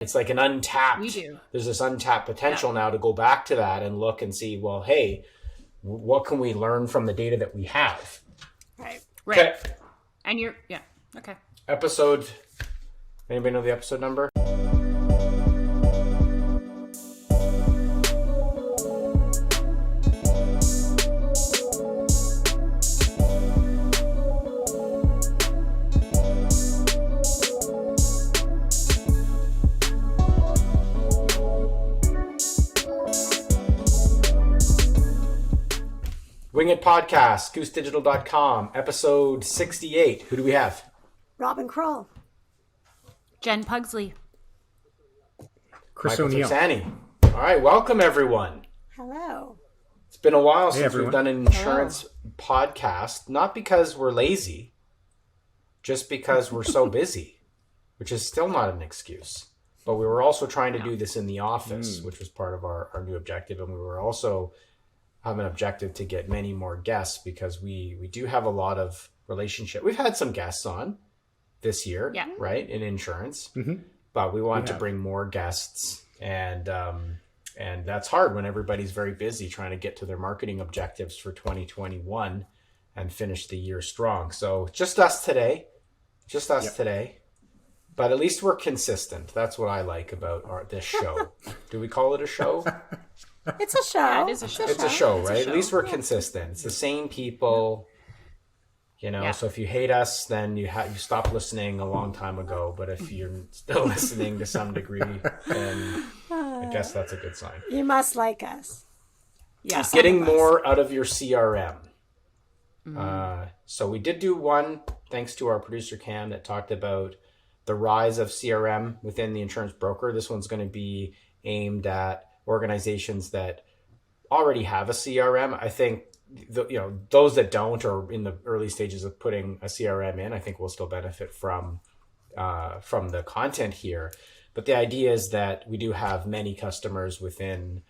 It's like an untapped, We do. there's this untapped potential now to go back to that and look and see, well, hey, what can we learn from the data that we have? Right. Okay. And okay. Episode, anybody know the episode number? Wing It Podcast, goosedigital.com, episode 68. Who do we have? Robin Kroll. Jen Pugsley. Chris Michael O'Neill. Tipsani. All right, welcome everyone. Hello. It's been a while since everyone. we've done an insurance podcast, not because we're lazy, just because we're so busy, which is still not an excuse. But we were also trying to do this in the office, which was part of our new objective. And we were also have an objective to get many more guests because we do have a lot of relationship. We've had some guests on this year, right, in insurance, but we want to bring more guests, and that's hard when everybody's very busy trying to get to their marketing objectives for 2021 and finish the year strong. So just us today, but at least we're consistent. That's what I like about this show. Do we call it a show? It's a show. Yeah, it is a show. It's a show, right? At least we're consistent. It's the same people, so if you hate us, then you stopped listening a long time ago. But if you're still listening to some degree, then I guess that's a good sign. You must like us. Yeah. Getting more out of your CRM. So we did do one, thanks to our producer Cam, that talked about the rise of CRM within the insurance broker. This one's going to be aimed at organizations that already have a CRM. I think those that don't or in the early stages of putting a CRM in, I think will still benefit from the content here. But the idea is that we do have many customers within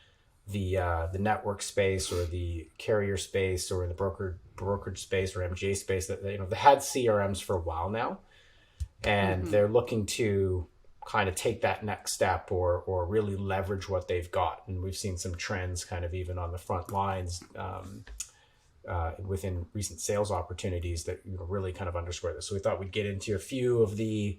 the network space or the carrier space or in the brokerage space or MGA space that they had CRMs for a while now, and they're looking to kind of take that next step or really leverage what they've got. And we've seen some trends kind of even on the front lines within recent sales opportunities that really kind of underscore this. So we thought we'd get into a few of the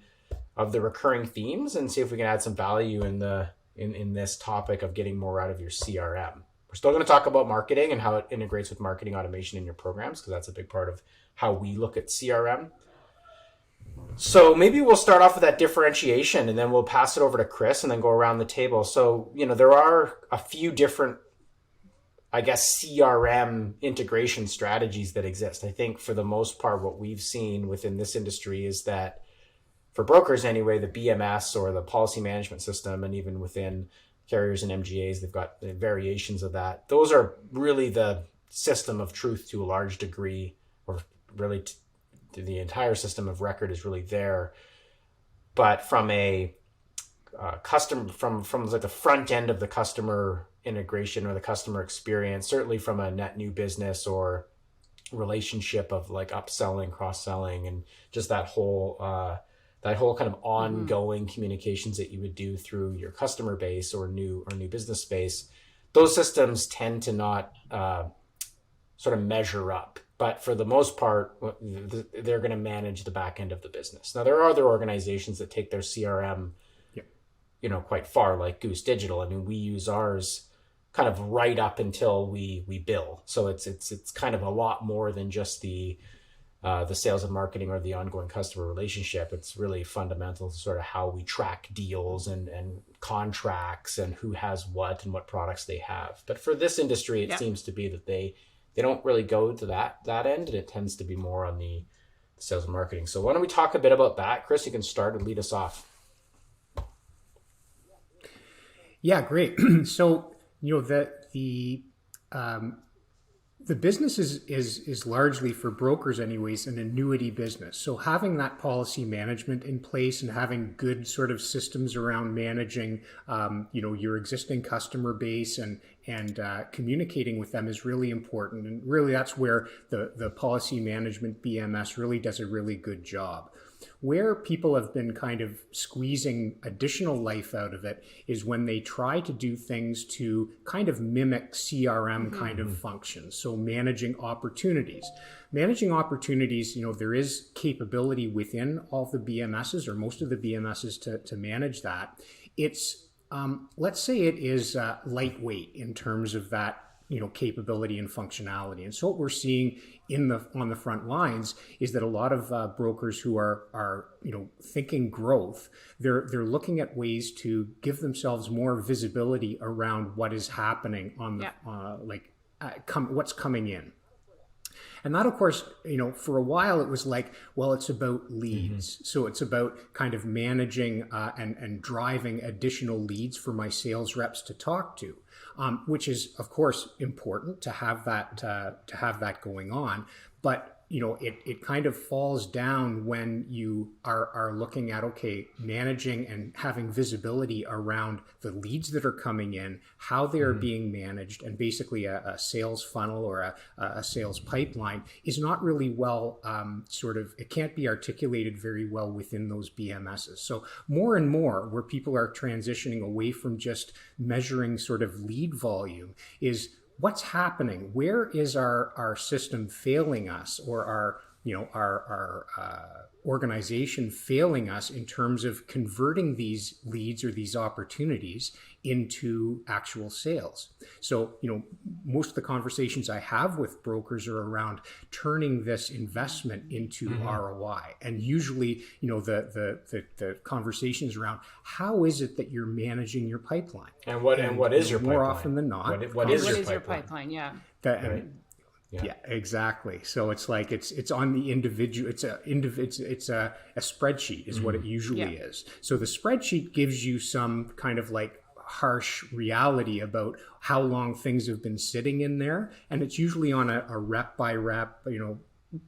recurring themes and see if we can add some value in this topic of getting more out of your CRM. We're still going to talk about marketing and how it integrates with marketing automation in your programs, because that's a big part of how we look at CRM. So maybe we'll start off with that differentiation and then we'll pass it over to Chris and then go around the table. So, there are a few different, I guess, CRM integration strategies that exist. I think for the most part, what we've seen within this industry is that for brokers anyway, the BMS or the policy management system, and even within carriers and MGAs, they've got the variations of that. Those are really the system of truth to a large degree, or really the entire system of record is really there. But from a from like the front end of the customer integration or the customer experience, certainly from a net new business or relationship of like upselling, cross-selling, and just that whole kind of ongoing communications that you would do through your customer base or new business space, those systems tend to not sort of measure up. But for the most part, they're going to manage the back end of the business. Now, there are other organizations that take their CRM, quite far, like Goose Digital. I mean, we use ours kind of right up until we bill. So it's kind of a lot more than just the sales and marketing or the ongoing customer relationship. It's really fundamental to sort of how we track deals and contracts and who has what and what products they have. But for this industry, it seems to be that they don't really go to that end, and it tends to be more on the sales and marketing. So why don't we talk a bit about that? Chris, you can start and lead us off. Yeah, great. So, the business is largely, for brokers anyways, an annuity business. So having that policy management in place and having good sort of systems around managing, your existing customer base and communicating with them is really important. And really that's where the policy management BMS really does a really good job. Where people have been kind of squeezing additional life out of it is when they try to do things to kind of mimic CRM kind of functions. So managing opportunities. Managing opportunities, there is capability within all the BMSs or most of the BMSs to manage that. It's, let's say it is lightweight in terms of that capability and functionality. And so what we're seeing on the front lines is that a lot of brokers who are thinking growth, they're looking at ways to give themselves more visibility around what is happening on the what's coming in. And that, of course, for a while it was like, well, it's about leads. So it's about kind of managing and driving additional leads for my sales reps to talk to, which is, of course, important to have that going on. But it kind of falls down when you are looking at, okay, managing and having visibility around the leads that are coming in, how they are being managed, and basically a sales funnel or a sales pipeline is not really well it can't be articulated very well within those BMSs. So more and more where people are transitioning away from just measuring sort of lead volume is what's happening? Where is our system failing us, or our organization failing us in terms of converting these leads or these opportunities into actual sales? So, most of the conversations I have with brokers are around turning this investment into ROI. And usually, the conversations around how is it that you're managing your pipeline? And what is your pipeline? More often than not. What is your pipeline? Yeah. Right. Yeah, exactly. So it's like it's on the individual. It's a spreadsheet is what it usually is. So the spreadsheet gives you some kind of like harsh reality about how long things have been sitting in there, and it's usually on a rep by rep,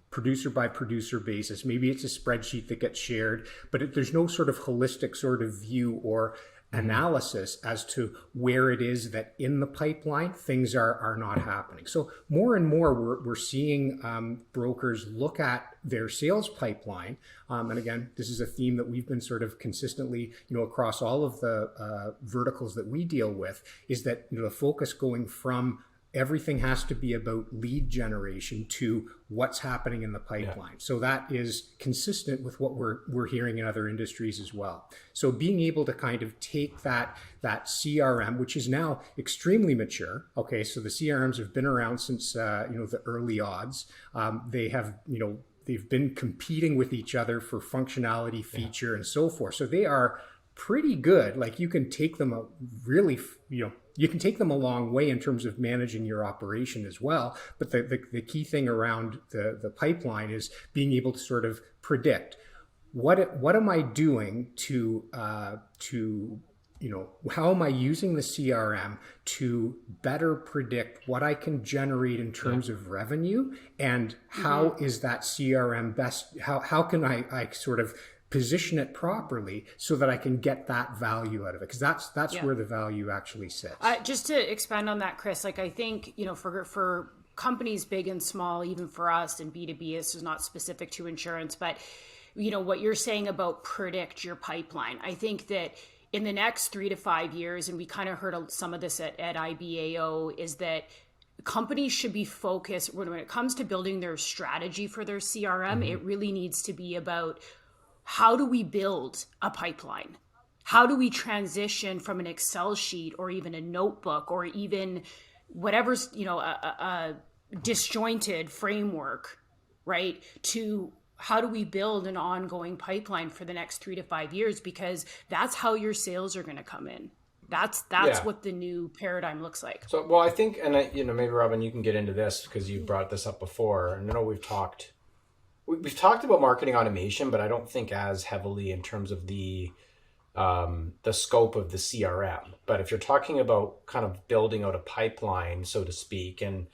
producer by producer basis. Maybe it's a spreadsheet that gets shared, but there's no sort of holistic sort of view or analysis as to where it is that in the pipeline things are not happening. So more and more we're seeing brokers look at their sales pipeline, and again, this is a theme that we've been sort of consistently across all of the verticals that we deal with, is that the focus going from everything has to be about lead generation to what's happening in the pipeline. So that is consistent with what we're hearing in other industries as well. So being able to kind of take that CRM, which is now extremely mature. Okay, so the CRMs have been around since the early odds. They have they've been competing with each other for functionality, feature, and so forth. So they are pretty good. Like you can take them you can take them a long way in terms of managing your operation as well. But the key thing around the pipeline is being able to sort of predict what am I doing to how am I using the CRM to better predict what I can generate in terms of revenue, and how is that CRM best, how can I sort of position it properly so that I can get that value out of it, because that's where the value actually sits. Just to expand on that, Chris, like I think for companies big and small, even for us in B2B, this is not specific to insurance, but what you're saying about predict your pipeline, I think that in the next 3 to 5 years, and we kind of heard some of this at IBAO, is that companies should be focused when it comes to building their strategy for their CRM. It really needs to be about, how do we build a pipeline? How do we transition from an Excel sheet or even a notebook or even whatever's, a disjointed framework, right? To how do we build an ongoing pipeline for the next 3 to 5 years? Because that's how your sales are going to come in. That's what the new paradigm looks like. So, well, I think, and maybe Robin, you can get into this because you brought this up before. And I know we've talked about marketing automation, but I don't think as heavily in terms of the scope of the CRM. But if you're talking about kind of building out a pipeline, so to speak, and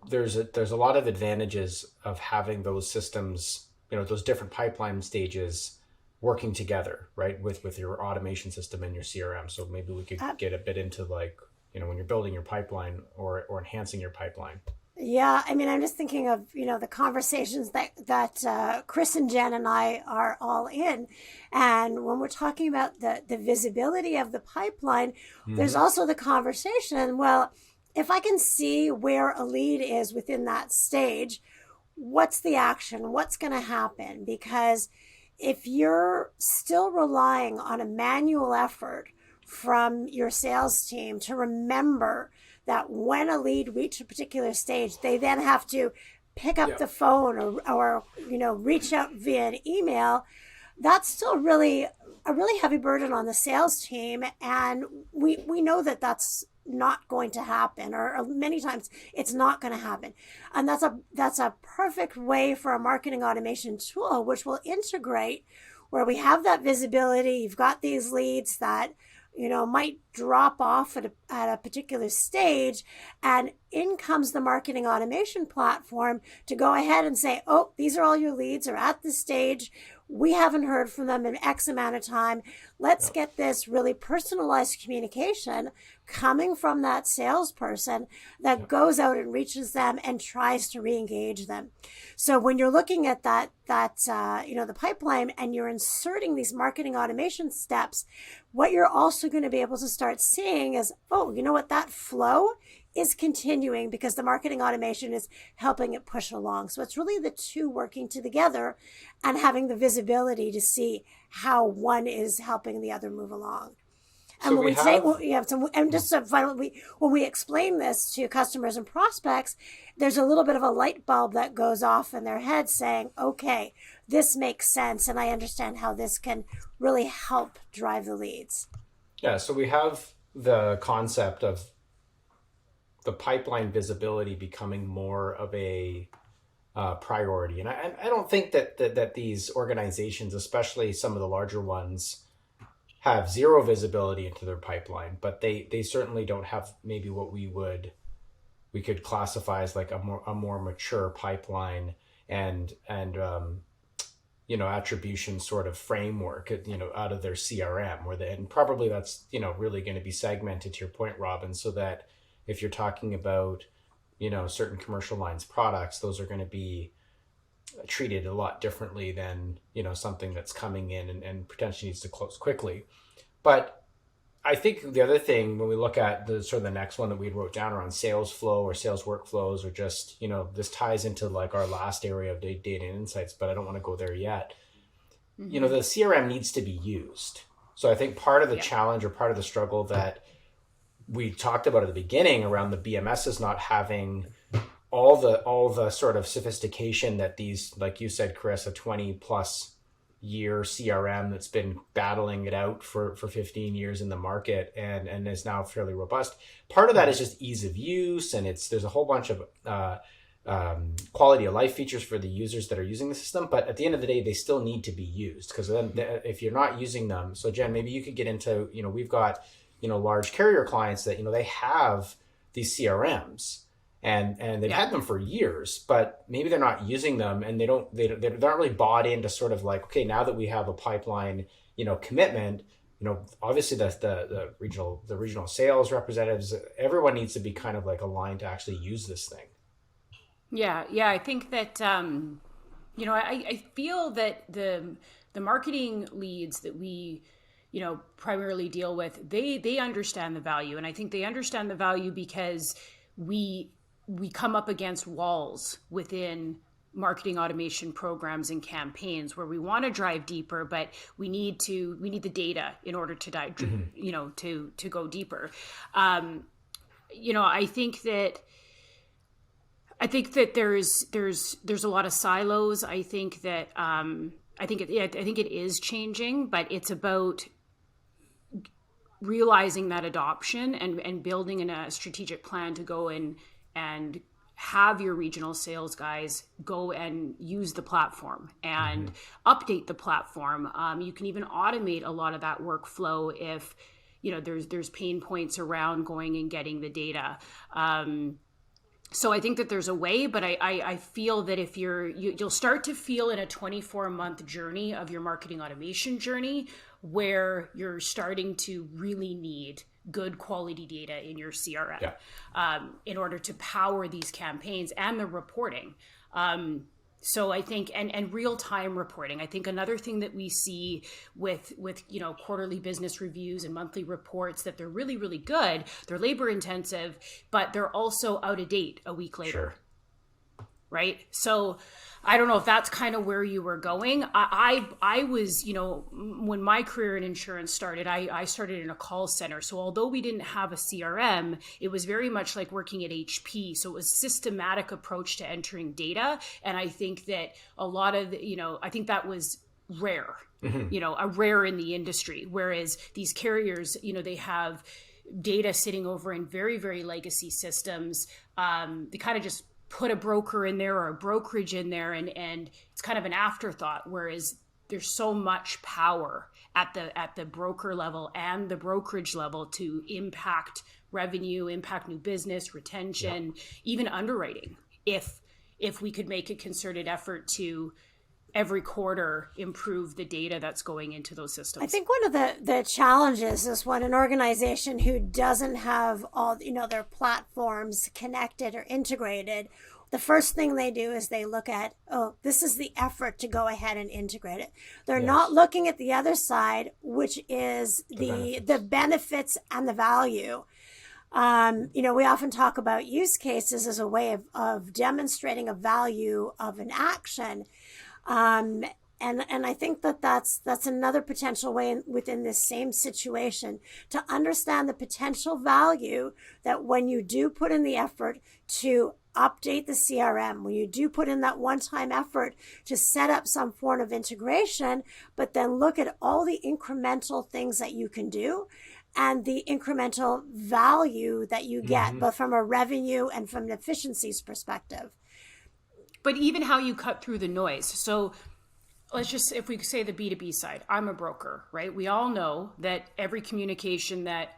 there's a lot of advantages of having those systems, those different pipeline stages working together, right, with your automation system and your CRM. So maybe we could get a bit into when you're building your pipeline or enhancing your pipeline. Yeah, I mean, I'm just thinking of, the conversations that Chris and Jen and I are all in. And when we're talking about the visibility of the pipeline, there's Hmm. also the conversation, well, if I can see where a lead is within that stage, what's the action? What's going to happen? Because if you're still relying on a manual effort from your sales team to remember that when a lead reaches a particular stage, they then have to pick up Yeah. the phone or reach out via an email, that's still really a really heavy burden on the sales team. And we know that that's not going to happen, or many times it's not going to happen. And that's a perfect way for a marketing automation tool, which will integrate where we have that visibility. You've got these leads that might drop off at a particular stage, and in comes the marketing automation platform to go ahead and say, oh, these are all your leads are at this stage. We haven't heard from them in X amount of time. Let's Yeah. get this really personalized communication coming from that salesperson that goes out and reaches them and tries to re-engage them. So when you're looking at the pipeline, and you're inserting these marketing automation steps, what you're also going to be able to start seeing is, oh, you know what, that flow is continuing because the marketing automation is helping it push along. So it's really the two working together and having the visibility to see how one is helping the other move along. So And when we we say, have. and just to finally, when we explain this to customers and prospects, there's a little bit of a light bulb that goes off in their head saying, okay, this makes sense. And I understand how this can really help drive the leads. Yeah, so we have the concept of the pipeline visibility becoming more of a priority, and I don't think that these organizations, especially some of the larger ones, have zero visibility into their pipeline, but they certainly don't have maybe what we could classify as like a more mature pipeline and attribution sort of framework, out of their CRM, and probably that's, really going to be segmented, to your point, Robin, so that if you're talking about, certain commercial lines products, those are going to be treated a lot differently than, something that's coming in and potentially needs to close quickly. But I think the other thing, when we look at the sort of the next one that we wrote down around sales flow or sales workflows, or just, this ties into like our last area of data and insights, but I don't want to go there yet. The CRM needs to be used. So I think part of the challenge, or part of the struggle that we talked about at the beginning around the BMS, is not having all the sort of sophistication that these, like you said, Chris, a 20 plus year CRM that's been battling it out for 15 years in the market and is now fairly robust. Part of that is just ease of use, and there's a whole bunch of quality of life features for the users that are using the system. But at the end of the day, they still need to be used, because then if you're not using them, so Jen, maybe you could get into, we've got, large carrier clients that, they have these CRMs, and they've had them for years, but maybe they're not using them, and they're not really bought into sort of like, okay, now that we have a pipeline, commitment, obviously the regional sales representatives, everyone needs to be kind of like aligned to actually use this thing. Yeah, I think that I feel that the marketing leads that we primarily deal with, they understand the value, and I think they understand the value because we come up against walls within marketing automation programs and campaigns where we want to drive deeper, but we need the data in order to dive, to go deeper. I think that there's a lot of silos. I think it is changing, but it's about realizing that adoption and building in a strategic plan to go in and have your regional sales guys go and use the platform and update the platform. You can even automate a lot of that workflow if there's pain points around going and getting the data. So I think that there's a way, but I feel that if you'll start to feel in a 24-month journey of your marketing automation journey where you're starting to really need good quality data in your CRM in order to power these campaigns and the reporting. So I think, and real-time reporting, I think another thing that we see with quarterly business reviews and monthly reports, that they're really, really good. They're labor intensive, but they're also out of date a week later. Sure. Right. So I don't know if that's kind of where you were going. I was, when my career in insurance started, I started in a call center. So although we didn't have a CRM, it was very much like working at HP. So it was a systematic approach to entering data. And I think that a lot of, I think that was rare, a rare in the industry. Whereas these carriers, they have data sitting over in very, very legacy systems. They kind of just put a broker in there or a brokerage in there, and it's kind of an afterthought, whereas there's so much power at the broker level and the brokerage level to impact revenue, impact new business, retention, even underwriting, if we could make a concerted effort to every quarter improve the data that's going into those systems. I think one of the challenges is when an organization who doesn't have all, their platforms connected or integrated, the first thing they do is they look at, this is the effort to go ahead and integrate it. They're not looking at the other side, which is the benefits and the value. We often talk about use cases as a way of demonstrating a value of an action. And I think that's another potential way within this same situation to understand the potential value that when you do put in the effort to update the CRM, when you do put in that one-time effort to set up some form of integration, but then look at all the incremental things that you can do and the incremental value that you get, both from a revenue and from an efficiencies perspective. But even how you cut through the noise. So let's just, if we say the B2B side, I'm a broker, right? We all know that every communication that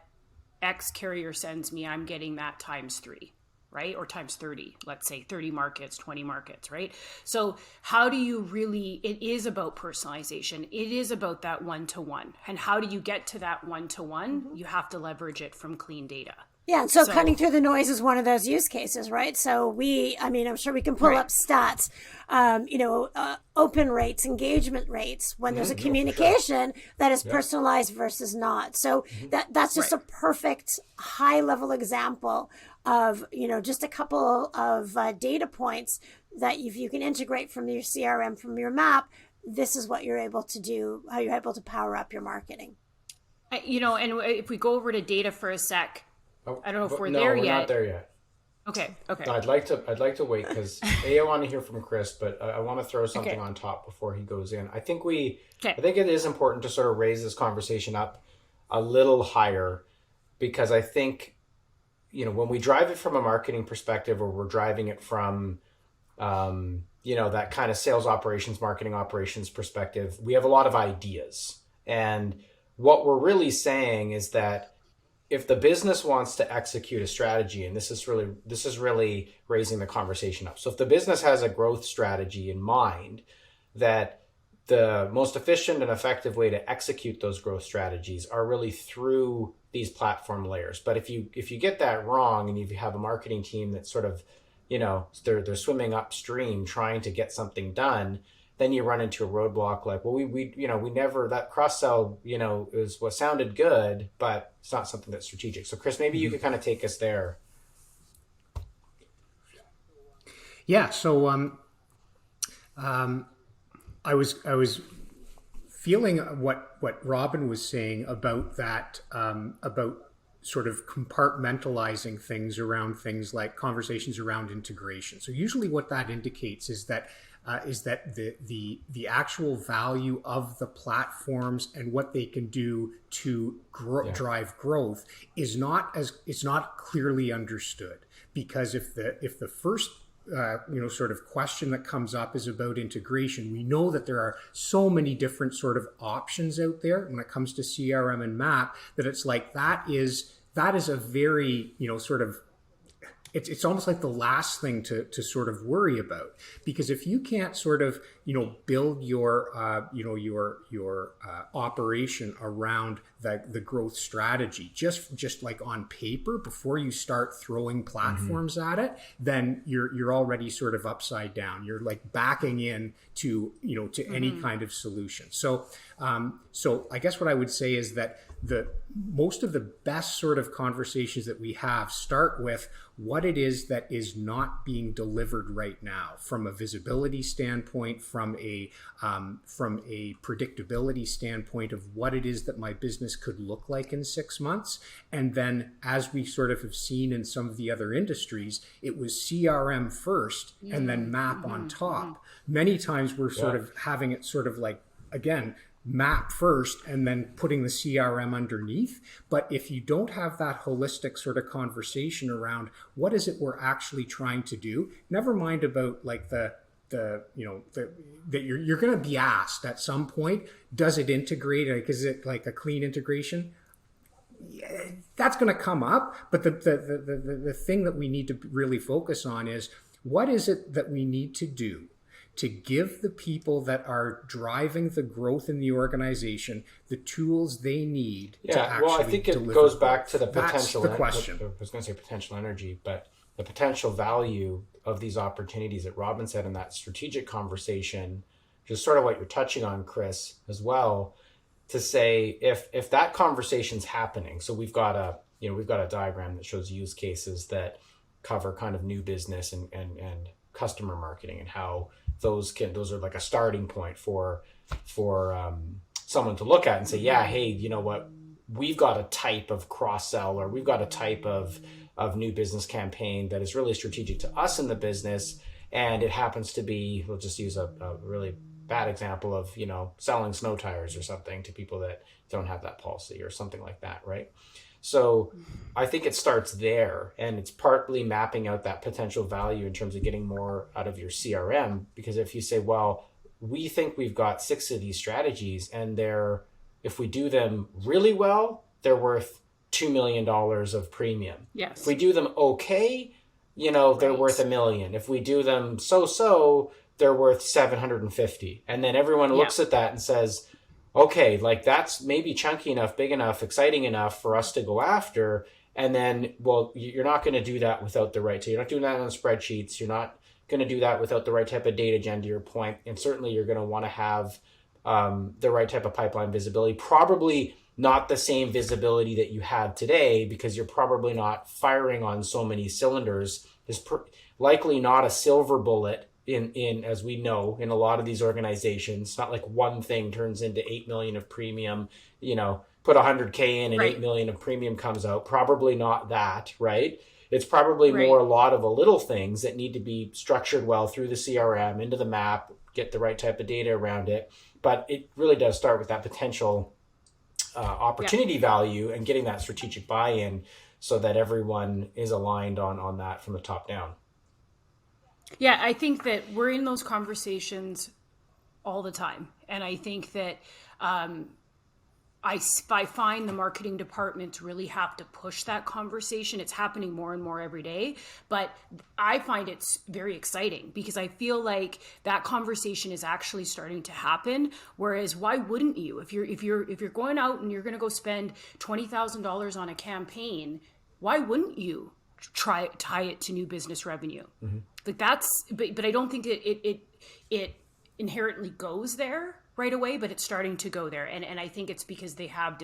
X carrier sends me, I'm getting that times 3, right? Or times 30, let's say 30 markets, 20 markets, right? So how do you really, it is about personalization. It is about that one-to-one. And how do you get to that one-to-one? You have to leverage it from clean data. Yeah, and so cutting through the noise is one of those use cases, right? So I'm sure we can pull up stats, open rates, engagement rates, when there's a communication that is personalized versus not. So that's just a perfect high-level example of, just a couple of data points that if you can integrate from your CRM, from your map, this is what you're able to do, how you're able to power up your marketing. And if we go over to data for a sec, I don't know if we're there yet. No, we're not there yet. Okay. No, I'd like to wait because I want to hear from Chris, but I want to throw something on top before he goes in. I think it is important to sort of raise this conversation up a little higher, because I think, when we drive it from a marketing perspective, or we're driving it from, that kind of sales operations, marketing operations perspective, we have a lot of ideas. And what we're really saying is that if the business wants to execute a strategy, and this is really raising the conversation up. So if the business has a growth strategy in mind, that the most efficient and effective way to execute those growth strategies are really through these platform layers. But if you get that wrong, and if you have a marketing team that's sort of, they're swimming upstream trying to get something done, then you run into a roadblock like, well, we never, that cross-sell, is what sounded good, but it's not something that's strategic. So Chris, maybe you could kind of take us there. Yeah. So, I was feeling what Robin was saying about that, about sort of compartmentalizing things around things like conversations around integration. So usually what that indicates is that the actual value of the platforms and what they can do to drive growth is not clearly understood. Because if the first sort of question that comes up is about integration, we know that there are so many different sort of options out there when it comes to CRM and map, that it's like that is a very sort of, it's almost like the last thing to sort of worry about. Because if you can't sort of build your your operation around the growth strategy. Just like on paper, before you start throwing platforms at it, then you're already sort of upside down. You're like backing in to any kind of solution. So I guess what I would say is that most of the best sort of conversations that we have start with what it is that is not being delivered right now, from a visibility standpoint, from a predictability standpoint of what it is that my business could look like in 6 months. And then, as we sort of have seen in some of the other industries, it was CRM first and then map on top. Many times we're sort of having it sort of like, again, map first and then putting the CRM underneath. But if you don't have that holistic sort of conversation around what is it we're actually trying to do, never mind about like that you're going to be asked at some point, does it integrate? Like, is it like a clean integration? Yeah, that's going to come up. But the thing that we need to really focus on is, what is it that we need to do to give the people that are driving the growth in the organization the tools they need to actually well, I think it deliver goes growth. back to the potential. That's the question. I was going to say potential energy, but the potential value of these opportunities that Robin said in that strategic conversation, just sort of what you're touching on, Chris, as well, to say if that conversation's happening. So we've got a diagram that shows use cases that cover kind of new business and customer marketing, and how those are like a starting point for someone to look at and say, yeah, hey, you know what, we've got a type of cross-sell, or we've got a type of new business campaign that is really strategic to us in the business. And it happens to be, we'll just use a really bad example of, selling snow tires or something to people that don't have that policy or something like that, right? So I think it starts there, and it's partly mapping out that potential value in terms of getting more out of your CRM. Because if you say, well, we think we've got 6 of these strategies, and if we do them really well, they're worth $2 million of premium. Yes. If we do them okay, they're worth $1 million. If we do them so, they're worth 750. And then everyone looks at that and says, okay, like that's maybe chunky enough, big enough, exciting enough for us to go after. And then, well, you're not going to do that without the right. So you're not doing that on spreadsheets. You're not going to do that without the right type of data gen, to your point. And certainly you're going to want to have the right type of pipeline visibility. Probably not the same visibility that you have today, because you're probably not firing on so many cylinders. Is likely not a silver bullet in as we know, in a lot of these organizations. It's not like one thing turns into 8 million of premium, put 100K in and 8 million of premium comes out. Probably not that, right? It's probably more a lot of little things that need to be structured well through the CRM, into the map, get the right type of data around it. But it really does start with that potential opportunity value, and getting that strategic buy-in so that everyone is aligned on that from the top down. Yeah, I think that we're in those conversations all the time. And I think that I find the marketing departments really have to push that conversation. It's happening more and more every day, but I find it's very exciting, because I feel like that conversation is actually starting to happen. Whereas, why wouldn't you? If you're going out and you're going to go spend $20,000 on a campaign, why wouldn't you tie it to new business revenue? Mm-hmm. Like but I don't think it inherently goes there right away, but it's starting to go there. And I think it's because they have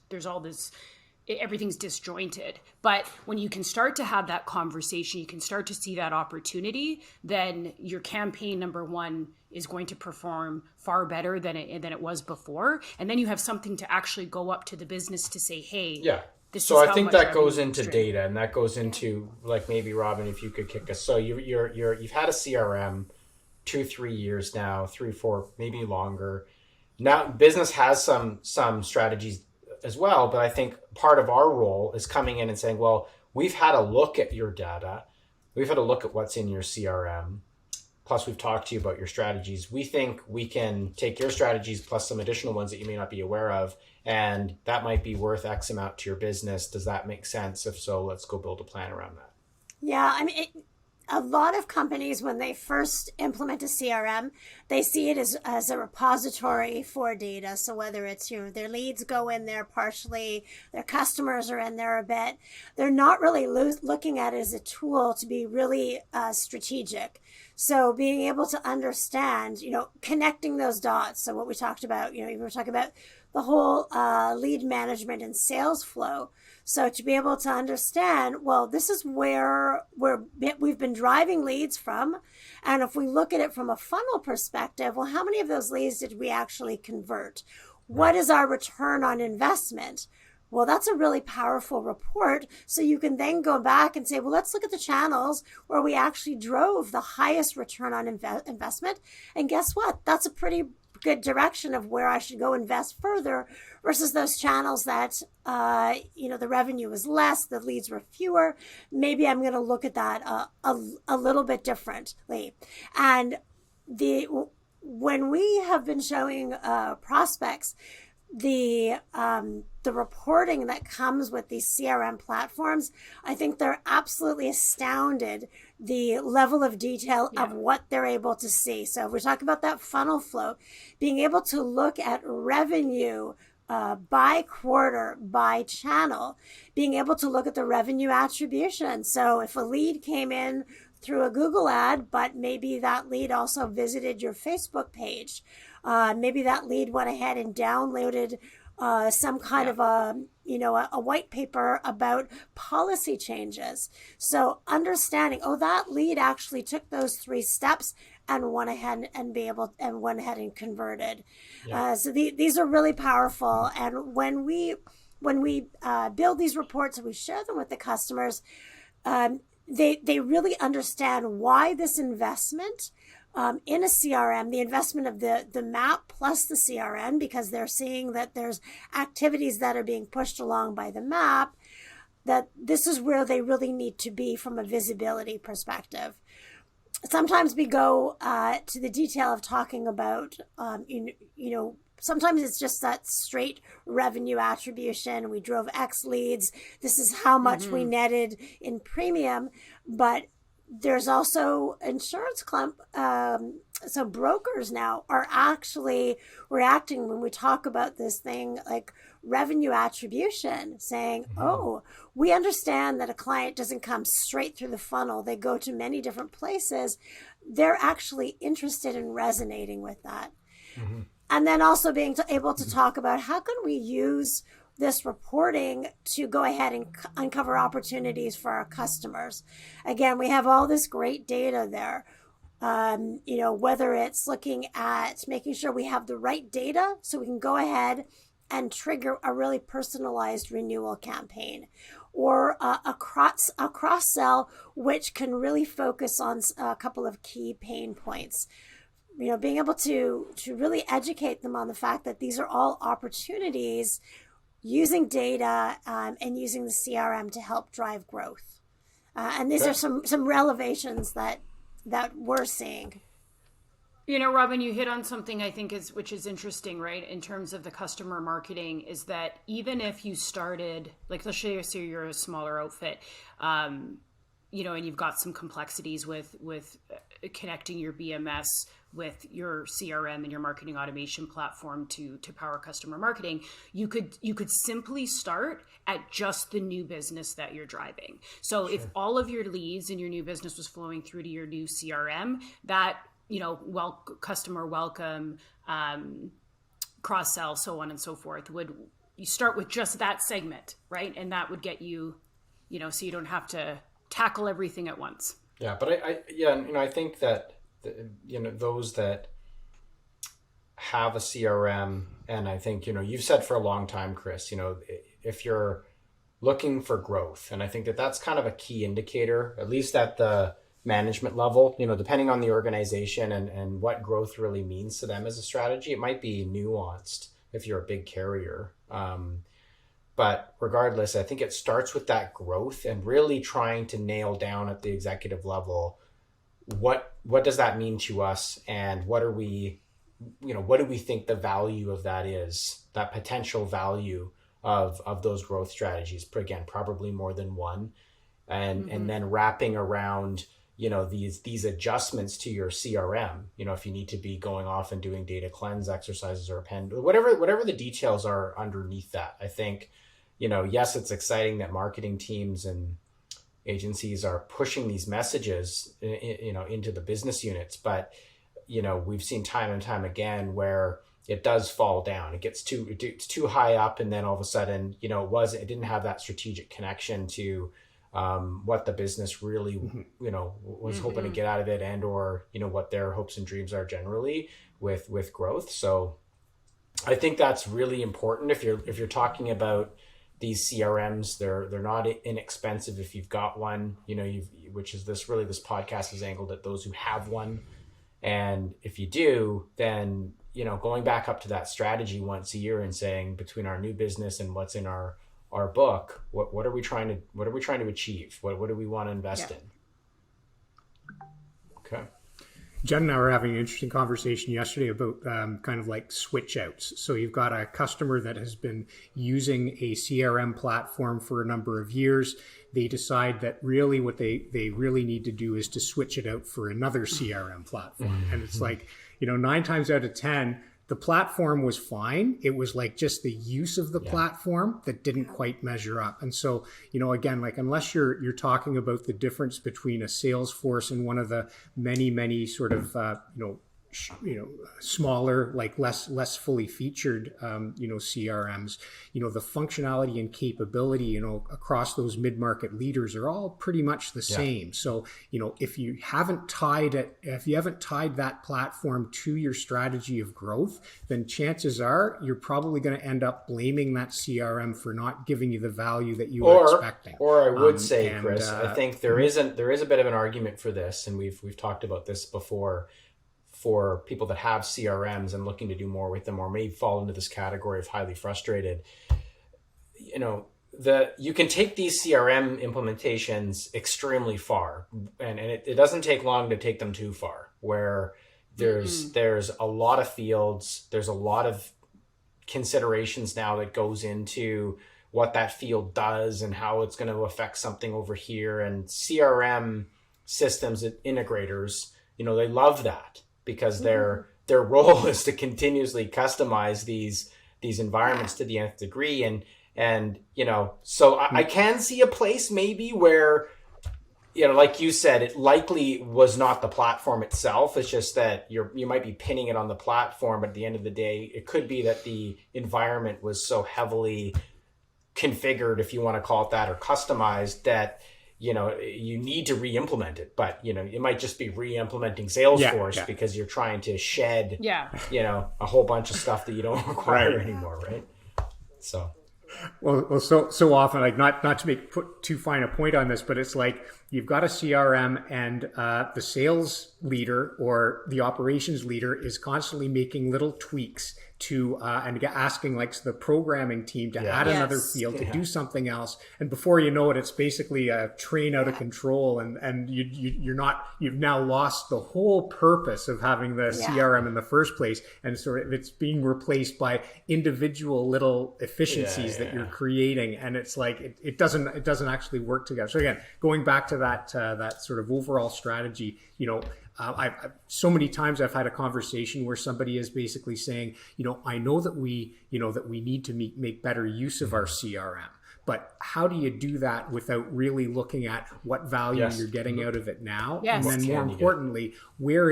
there's all this, everything's disjointed. But when you can start to have that conversation, you can start to see that opportunity, then your campaign number one is going to perform far better than it was before. And then you have something to actually go up to the business to say, hey, so I think that goes into data, and that goes into, like, maybe Robin, if you could kick us. So you've had a CRM 2-3 years now, 3-4, maybe longer. Now business has some strategies as well, but I think part of our role is coming in and saying, well, we've had a look at your data, we've had a look at what's in your CRM. Plus, we've talked to you about your strategies. We think we can take your strategies plus some additional ones that you may not be aware of, and that might be worth X amount to your business. Does that make sense? If so, let's go build a plan around that. Yeah, I mean, a lot of companies, when they first implement a CRM, they see it as a repository for data. So whether it's, their leads go in there partially, their customers are in there a bit, they're not really looking at it as a tool to be really strategic. So being able to understand, connecting those dots. So what we talked about, we were talking about the whole lead management and sales flow. So to be able to understand, well, this is where we've been driving leads from. And if we look at it from a funnel perspective, well, how many of those leads did we actually convert? What is our return on investment? Well, that's a really powerful report. So you can then go back and say, well, let's look at the channels where we actually drove the highest return on investment. And guess what? That's a pretty good direction of where I should go invest further versus those channels that, the revenue was less, the leads were fewer. Maybe I'm going to look at that a little bit differently. And when we have been showing prospects the reporting that comes with these CRM platforms, I think they're absolutely astounded the level of detail of what they're able to see. So if we talk about that funnel flow, being able to look at revenue by quarter, by channel, being able to look at the revenue attribution. So if a lead came in through a Google ad, but maybe that lead also visited your Facebook page, maybe that lead went ahead and downloaded some kind of a white paper about policy changes. So understanding, that lead actually took those 3 steps and went ahead and converted. So these are really powerful. And when we build these reports and we share them with the customers, they really understand why this investment in a CRM, the investment of the map plus the CRM, because they're seeing that there's activities that are being pushed along by the map, that this is where they really need to be from a visibility perspective. Sometimes we go to the detail of talking about, sometimes it's just that straight revenue attribution. We drove X leads. This is how much we netted in premium. But there's also insurance so brokers now are actually reacting when we talk about this thing like revenue attribution, saying, we understand that a client doesn't come straight through the funnel. They go to many different places. They're actually interested in resonating with that. And then also being able to talk about how can we use this reporting to go ahead and uncover opportunities for our customers. Again, we have all this great data there. Whether it's looking at making sure we have the right data so we can go ahead and trigger a really personalized renewal campaign, or a cross-sell, which can really focus on a couple of key pain points. Being able to really educate them on the fact that these are all opportunities using data and using the CRM to help drive growth. And these are some revelations that we're seeing. Robin, you hit on something I think which is interesting, right? In terms of the customer marketing, is that even if you started, like let's say you're a smaller outfit, and you've got some complexities with connecting your BMS with your CRM and your marketing automation platform to power customer marketing, you could simply start at just the new business that you're driving. So if all of your leads in your new business was flowing through to your new CRM, that customer welcome, cross-sell, so on and so forth, you start with just that segment, right? And that would get you, so you don't have to tackle everything at once. Yeah, but I think that those that have a CRM, and I think you've said for a long time, Chris, if you're looking for growth, and I think that's kind of a key indicator, at least at the management level, depending on the organization and what growth really means to them as a strategy, it might be nuanced if you're a big carrier. But regardless, I think it starts with that growth and really trying to nail down at the executive level, what does that mean to us, and what do we think the value of that is, that potential value of those growth strategies. Again, probably more than one, and then wrapping around, these adjustments to your CRM, if you need to be going off and doing data cleanse exercises or whatever the details are underneath that. I think, yes, it's exciting that marketing teams and agencies are pushing these messages, into the business units, but, we've seen time and time again where it does fall down. It's too high up. And then all of a sudden, it didn't have that strategic connection to what the business really, was hoping to get out of it, and or what their hopes and dreams are generally with growth. So I think that's really important. If you're talking about these CRMs, they're not inexpensive if you've got one. Which is this podcast is angled at those who have one, and if you do, then going back up to that strategy once a year and saying, between our new business and what's in our book, what are we trying to achieve? What do we want to invest in? Okay. Jen and I were having an interesting conversation yesterday about kind of like switch outs. So you've got a customer that has been using a CRM platform for a number of years. They decide that really what they really need to do is to switch it out for another CRM platform. And it's like, 9 times out of 10, the platform was fine. It was like just the use of the platform that didn't quite measure up. And so, again, like, unless you're talking about the difference between a Salesforce and one of the many sort of, smaller, like less fully featured, CRMs, the functionality and capability, across those mid-market leaders are all pretty much the same. So, if you haven't tied that platform to your strategy of growth, then chances are you're probably going to end up blaming that CRM for not giving you the value that you were expecting. Or I would say, Chris, I think there is a bit of an argument for this, and we've talked about this before, for people that have CRMs and looking to do more with them, or may fall into this category of highly frustrated. You can take these CRM implementations extremely far, and it doesn't take long to take them too far, where there's a lot of fields, there's a lot of considerations now that goes into what that field does and how it's going to affect something over here. And CRM systems integrators, they love that, because their role is to continuously customize these environments to the nth degree. And so I can see a place maybe where, like you said, it likely was not the platform itself. It's just that you might be pinning it on the platform, but at the end of the day, it could be that the environment was so heavily configured, if you want to call it that, or customized, that you need to re-implement it. But it might just be re-implementing Salesforce because you're trying to shed a whole bunch of stuff that you don't require anymore, right? So so often, like, not to put too fine a point on this, but it's like you've got a CRM, and the sales leader or the operations leader is constantly making little tweaks to and asking like the programming team to add another field, to do something else, and before you know it, it's basically a train out of control, and you've now lost the whole purpose of having the CRM in the first place, and so it's being replaced by individual little efficiencies that you're creating, and it's like it doesn't actually work together. So again, going back to that sort of overall strategy, I've so many times I've had a conversation where somebody is basically saying, I know that we need to make better use of our CRM, but how do you do that without really looking at what value you're getting out of it now? Yes. And then more importantly, where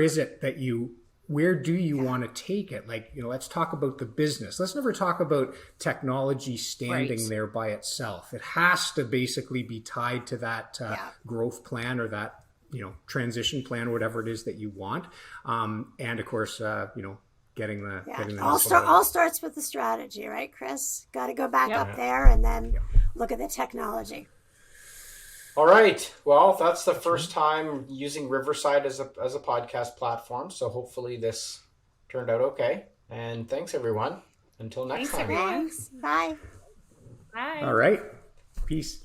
do you want to take it? Like, let's talk about the business. Let's never talk about technology standing there by itself. It has to basically be tied to that growth plan, or that transition plan, or whatever it is that you want. And of course, getting the all starts with the strategy, right, Chris? Got to go back up there and then look at the technology. All right. Well, that's the first time using Riverside as a podcast platform. So hopefully this turned out okay. And thanks, everyone. Until next time. Thanks. Bye. Bye. All right. Peace.